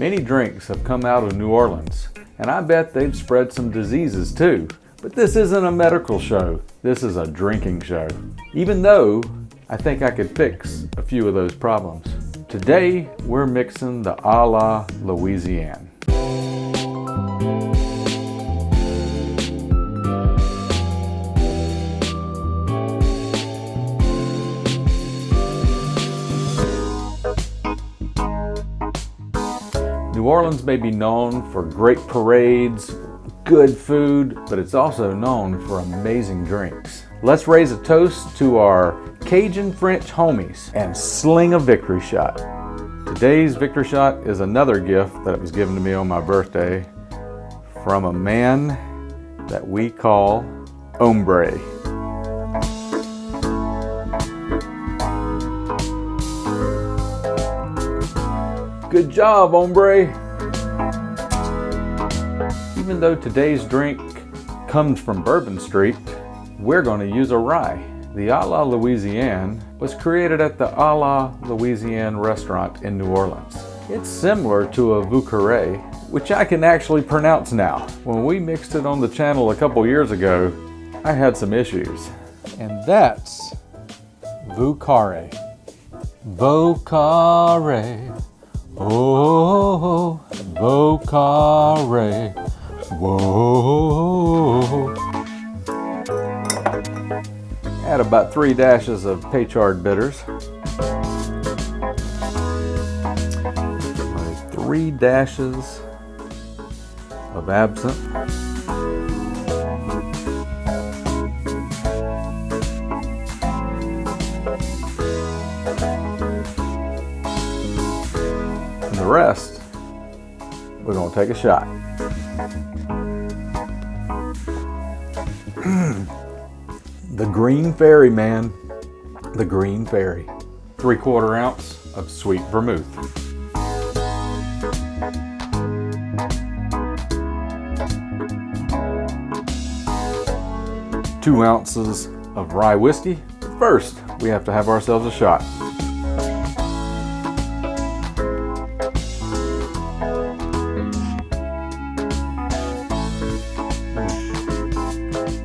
Many drinks have come out of New Orleans, and I bet they've spread some diseases too. But this isn't a medical show, this is a drinking show. Even though I think I could fix a few of those problems. Today, we're mixing the a la Louisiane. New Orleans may be known for great parades, good food, but it's also known for amazing drinks. Let's raise a toast to our Cajun French homies and sling a victory shot. Today's victory shot is another gift that was given to me on my birthday from a man that we call Hombre. Good job, hombre! Even though today's drink comes from Bourbon Street, we're going to use a rye. The a la Louisiane was created at the a la Louisiane restaurant in New Orleans. It's similar to a Voucaré, which I can actually pronounce now. When we mixed it on the channel a couple years ago, I had some issues. And that's Voucaré. Voucaré. Oh, Voucaré. Whoa. Add about 3 dashes of Peychaud bitters. 3 dashes of absinthe. And the rest, we're going to take a shot. The Green Fairy, man. The Green Fairy. 3/4 ounce of sweet vermouth. Two ounces of rye whiskey. First, we have to have ourselves a shot.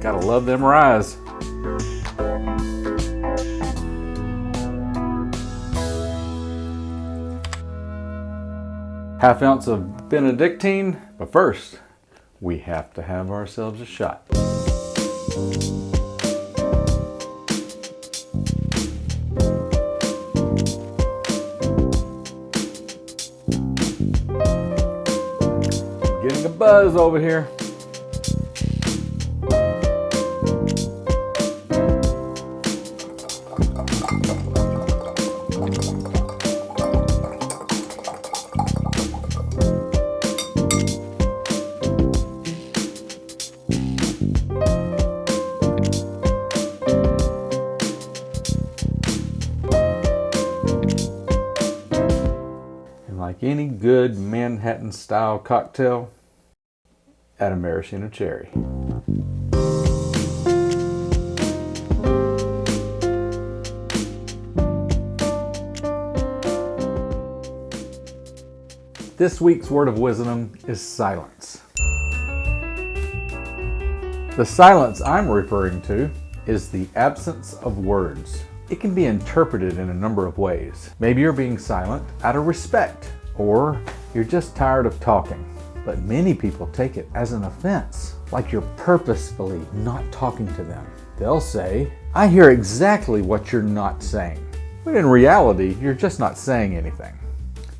Gotta love them ryes. Half ounce of Benedictine, but first, we have to have ourselves a shot. Getting a buzz over here. Like any good Manhattan style cocktail, add a maraschino cherry. This week's word of wisdom is silence. The silence I'm referring to is the absence of words. It can be interpreted in a number of ways. Maybe you're being silent out of respect, or you're just tired of talking. But many people take it as an offense, like you're purposefully not talking to them. They'll say, "I hear exactly what you're not saying." But in reality, you're just not saying anything.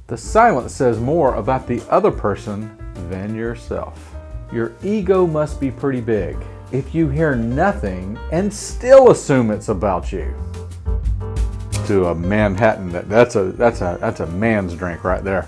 The silence says more about the other person than yourself. Your ego must be pretty big if you hear nothing and still assume it's about you. To a Manhattan, that's a man's drink right there.